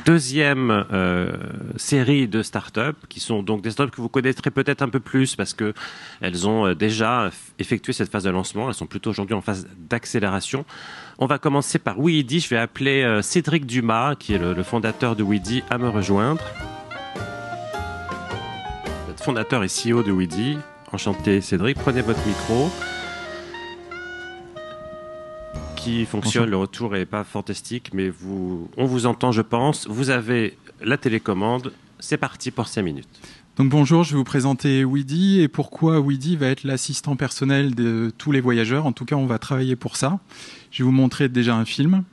deuxième série de startups, qui sont donc des startups que vous connaîtrez peut-être un peu plus parce qu'elles ont déjà effectué cette phase de lancement. Elles sont plutôt aujourd'hui en phase d'accélération. On va commencer par Weedy. Je vais appeler Cédric Dumas, qui est le fondateur de Weedy, à me rejoindre. Le fondateur et CEO de Weedy. Enchanté Cédric, prenez votre micro. Qui fonctionne, le retour n'est pas fantastique, mais on vous entend, je pense. Vous avez la télécommande, c'est parti pour 5 minutes. Donc bonjour, je vais vous présenter Weedy et pourquoi Weedy va être l'assistant personnel de tous les voyageurs. En tout cas, on va travailler pour ça. Je vais vous montrer déjà un film.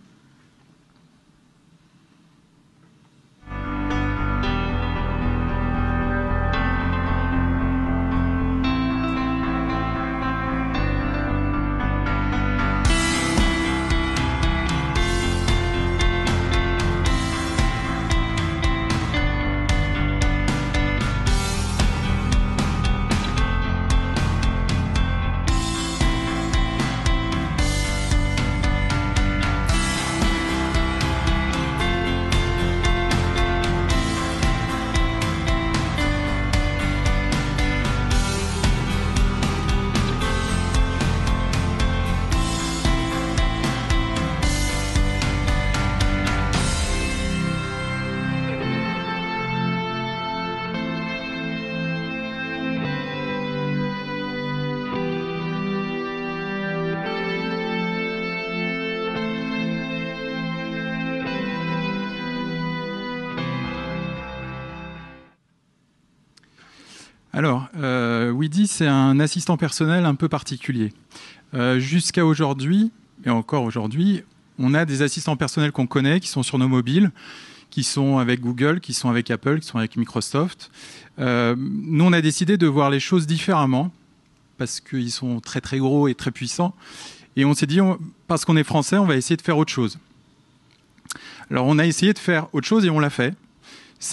Alors, Weedy, c'est un assistant personnel un peu particulier. Jusqu'à aujourd'hui, et encore aujourd'hui, on a des assistants personnels qu'on connaît, qui sont sur nos mobiles, qui sont avec Google, qui sont avec Apple, qui sont avec Microsoft. Nous, on a décidé de voir les choses différemment, parce qu'ils sont très très gros et très puissants. Et on s'est dit, parce qu'on est français, on va essayer de faire autre chose. Alors, on a essayé de faire autre chose et on l'a fait.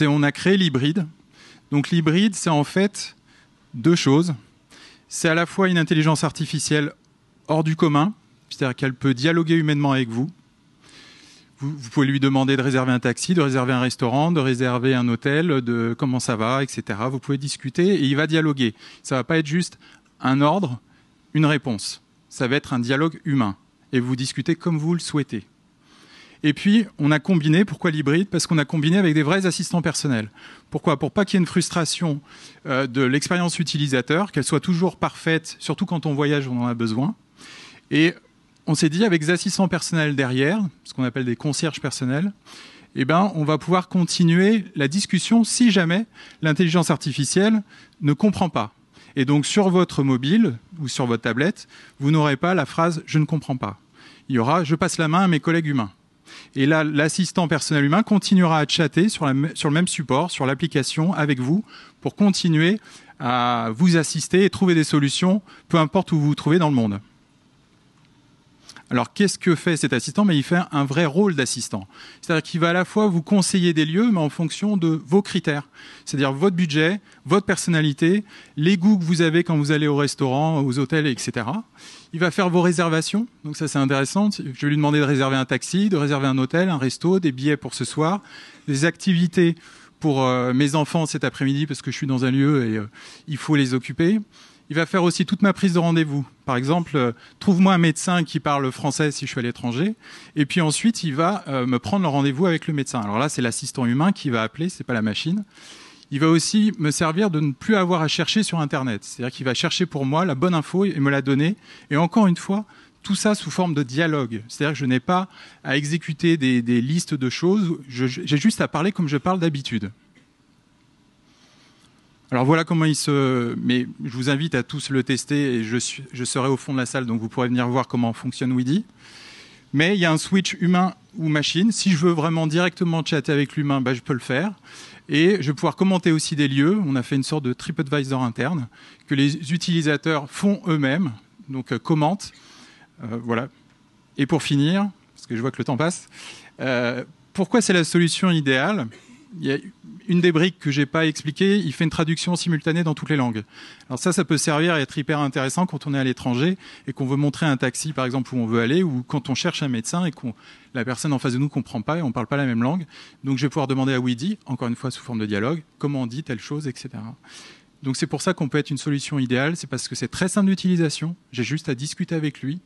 On a créé l'hybride. Donc l'hybride, c'est en fait deux choses. C'est à la fois une intelligence artificielle hors du commun, c'est-à-dire qu'elle peut dialoguer humainement avec vous. Vous pouvez lui demander de réserver un taxi, de réserver un restaurant, de réserver un hôtel, de comment ça va, etc. Vous pouvez discuter et il va dialoguer. Ça ne va pas être juste un ordre, une réponse. Ça va être un dialogue humain. Et vous discutez comme vous le souhaitez. Et puis, on a combiné, pourquoi l'hybride? Parce qu'on a combiné avec des vrais assistants personnels. Pourquoi? Pour pas qu'il y ait une frustration de l'expérience utilisateur, qu'elle soit toujours parfaite, surtout quand on voyage, on en a besoin. Et on s'est dit, avec des assistants personnels derrière, ce qu'on appelle des concierges personnels, eh ben, on va pouvoir continuer la discussion si jamais l'intelligence artificielle ne comprend pas. Et donc, sur votre mobile ou sur votre tablette, vous n'aurez pas la phrase « je ne comprends pas ». Il y aura « je passe la main à mes collègues humains ». Et là, l'assistant personnel humain continuera à chatter sur le même support, sur l'application, avec vous, pour continuer à vous assister et trouver des solutions, peu importe où vous vous trouvez dans le monde. Alors, qu'est-ce que fait cet assistant? Mais il fait un vrai rôle d'assistant. C'est-à-dire qu'il va à la fois vous conseiller des lieux, mais en fonction de vos critères. C'est-à-dire votre budget, votre personnalité, les goûts que vous avez quand vous allez au restaurant, aux hôtels, etc. Il va faire vos réservations. Donc ça, c'est intéressant. Je vais lui demander de réserver un taxi, de réserver un hôtel, un resto, des billets pour ce soir, des activités pour mes enfants cet après-midi, parce que je suis dans un lieu et il faut les occuper. Il va faire aussi toute ma prise de rendez-vous. Par exemple, trouve-moi un médecin qui parle français si je suis à l'étranger. Et puis ensuite, il va me prendre le rendez-vous avec le médecin. Alors là, c'est l'assistant humain qui va appeler, c'est pas la machine. Il va aussi me servir de ne plus avoir à chercher sur Internet. C'est-à-dire qu'il va chercher pour moi la bonne info et me la donner. Et encore une fois, tout ça sous forme de dialogue. C'est-à-dire que je n'ai pas à exécuter des listes de choses. J'ai juste à parler comme je parle d'habitude. Alors voilà comment il se... Mais je vous invite à tous le tester et je serai au fond de la salle, donc vous pourrez venir voir comment fonctionne Weedy. Mais il y a un switch humain ou machine. Si je veux vraiment directement chatter avec l'humain, je peux le faire. Et je vais pouvoir commenter aussi des lieux. On a fait une sorte de TripAdvisor interne que les utilisateurs font eux-mêmes, donc commentent. Voilà. Et pour finir, parce que je vois que le temps passe, pourquoi c'est la solution idéale? il y a une des briques que j'ai pas expliquées, il fait une traduction simultanée dans toutes les langues. Alors ça peut servir à être hyper intéressant quand on est à l'étranger et qu'on veut montrer un taxi, par exemple, où on veut aller, ou quand on cherche un médecin et que la personne en face de nous comprend pas et on parle pas la même langue. Donc je vais pouvoir demander à Weedy, encore une fois sous forme de dialogue, comment on dit telle chose, etc. Donc c'est pour ça qu'on peut être une solution idéale, c'est parce que c'est très simple d'utilisation, j'ai juste à discuter avec lui.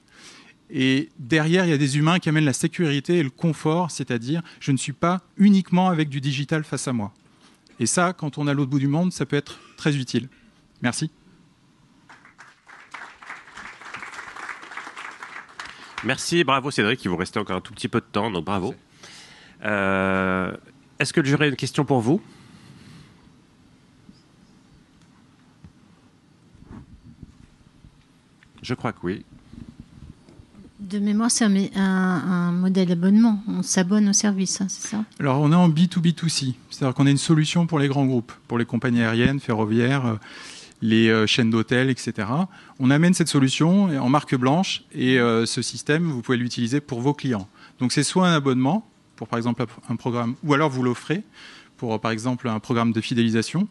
Et derrière, il y a des humains qui amènent la sécurité et le confort, c'est-à-dire je ne suis pas uniquement avec du digital face à moi. Et ça, quand on est à l'autre bout du monde, ça peut être très utile. Merci. Merci, bravo Cédric, il vous restait encore un tout petit peu de temps, donc bravo. Est-ce que le jury a une question pour vous ? Je crois que oui. De mémoire, c'est un modèle d'abonnement. On s'abonne au service, hein, c'est ça ? Alors, on est en B2B2C. C'est-à-dire qu'on a une solution pour les grands groupes, pour les compagnies aériennes, ferroviaires, les chaînes d'hôtels, etc. On amène cette solution en marque blanche et ce système, vous pouvez l'utiliser pour vos clients. Donc, c'est soit un abonnement pour, par exemple, un programme, ou alors vous l'offrez pour, par exemple, un programme de fidélisation,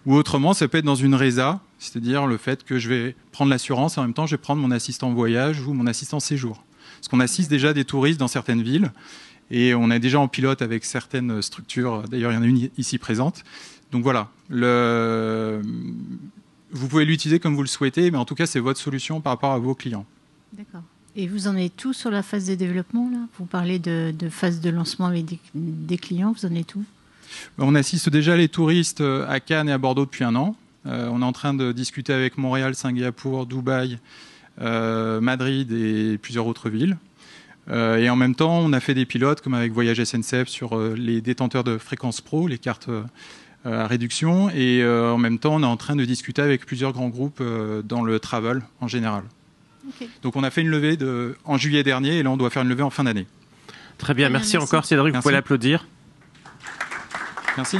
ou autrement, ça peut être dans une résa, c'est-à-dire le fait que je vais prendre l'assurance et en même temps, je vais prendre mon assistant voyage ou mon assistant séjour. Parce qu'on assiste déjà des touristes dans certaines villes et on est déjà en pilote avec certaines structures. D'ailleurs, il y en a une ici présente. Donc voilà, vous pouvez l'utiliser comme vous le souhaitez, mais en tout cas, c'est votre solution par rapport à vos clients. D'accord. Et vous en êtes tout sur la phase de développement là ? Vous parlez de phase de lancement avec des clients, vous en êtes tout ? On assiste déjà les touristes à Cannes et à Bordeaux depuis 1 an. On est en train de discuter avec Montréal, Singapour, Dubaï, Madrid et plusieurs autres villes. Et en même temps, on a fait des pilotes, comme avec Voyage SNCF, sur les détenteurs de fréquences pro, les cartes à réduction. Et en même temps, on est en train de discuter avec plusieurs grands groupes dans le travel en général. Okay. Donc on a fait une levée en juillet dernier et là, on doit faire une levée en fin d'année. Très bien, merci encore Cédric, vous pouvez l'applaudir. Merci.